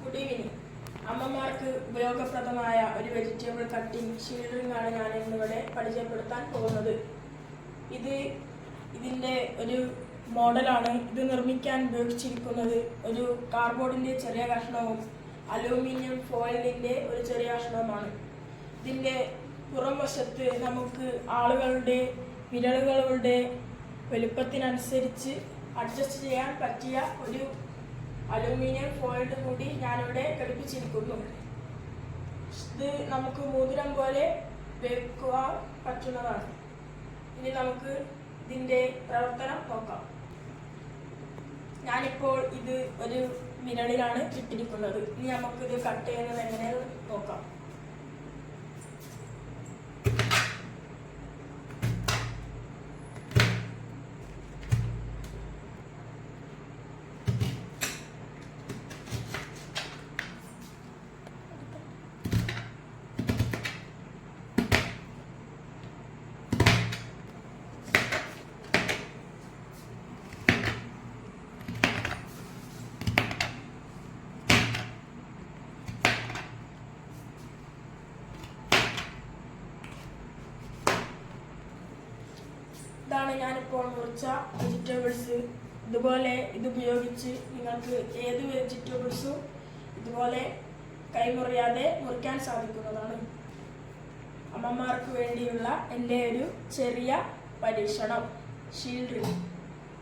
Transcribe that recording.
Good evening. അമ്മമാർക്ക് ഉപയോഗപ്രദമായ ഒരു വെജിറ്റബിൾ കട്ടിംഗ് ഷീൽഡിംഗ് ആണ് ഞാൻ ഇന്നിവിടെ പരിചയപ്പെടുത്താൻ പോകുന്നത്. ഇതിൻ്റെ ഒരു മോഡലാണ്. ഇത് നിർമ്മിക്കാൻ ഉപയോഗിച്ചിരിക്കുന്നത് ഒരു കാർഡ്ബോർഡിൻ്റെ ചെറിയ കഷ്ണവും അലൂമിനിയം ഫോയിലിൻ്റെ ഒരു ചെറിയ കഷ്ണവുമാണ്. ഇതിൻ്റെ പുറം വശത്ത് നമുക്ക് ആളുകളുടെ വിരലുകളുടെ വലുപ്പത്തിനനുസരിച്ച് അഡ്ജസ്റ്റ് ചെയ്യാൻ പറ്റിയ ഒരു അലൂമിനിയം ഫോയിൽ കൂടി ഞാനിവിടെ ഘടിപ്പിച്ചിരിക്കുന്നു. ഇത് നമുക്ക് മോതിരം പോലെ വെക്കുവാൻ പറ്റുന്നതാണ്. ഇനി നമുക്ക് ഇതിൻ്റെ പ്രവർത്തനം നോക്കാം. ഞാനിപ്പോൾ ഇത് ഒരു വിരലിലാണ് ഇട്ടിരിക്കുന്നത്. ഇനി നമുക്കിത് കട്ട് ചെയ്യുന്നത് എങ്ങനെയെന്ന് നോക്കാം. ഇതാണ് ഞാനിപ്പോൾ മുറിച്ച വെജിറ്റബിൾസ്. ഇതുപോലെ ഇതുപയോഗിച്ച് നിങ്ങൾക്ക് ഏത് വെജിറ്റബിൾസും ഇതുപോലെ കൈമുറിയാതെ മുറിക്കാൻ സാധിക്കുന്നതാണ്. അമ്മമാർക്ക് വേണ്ടിയുള്ള എൻ്റെ ഒരു ചെറിയ പരീക്ഷണം ഷീൽഡിംഗ്.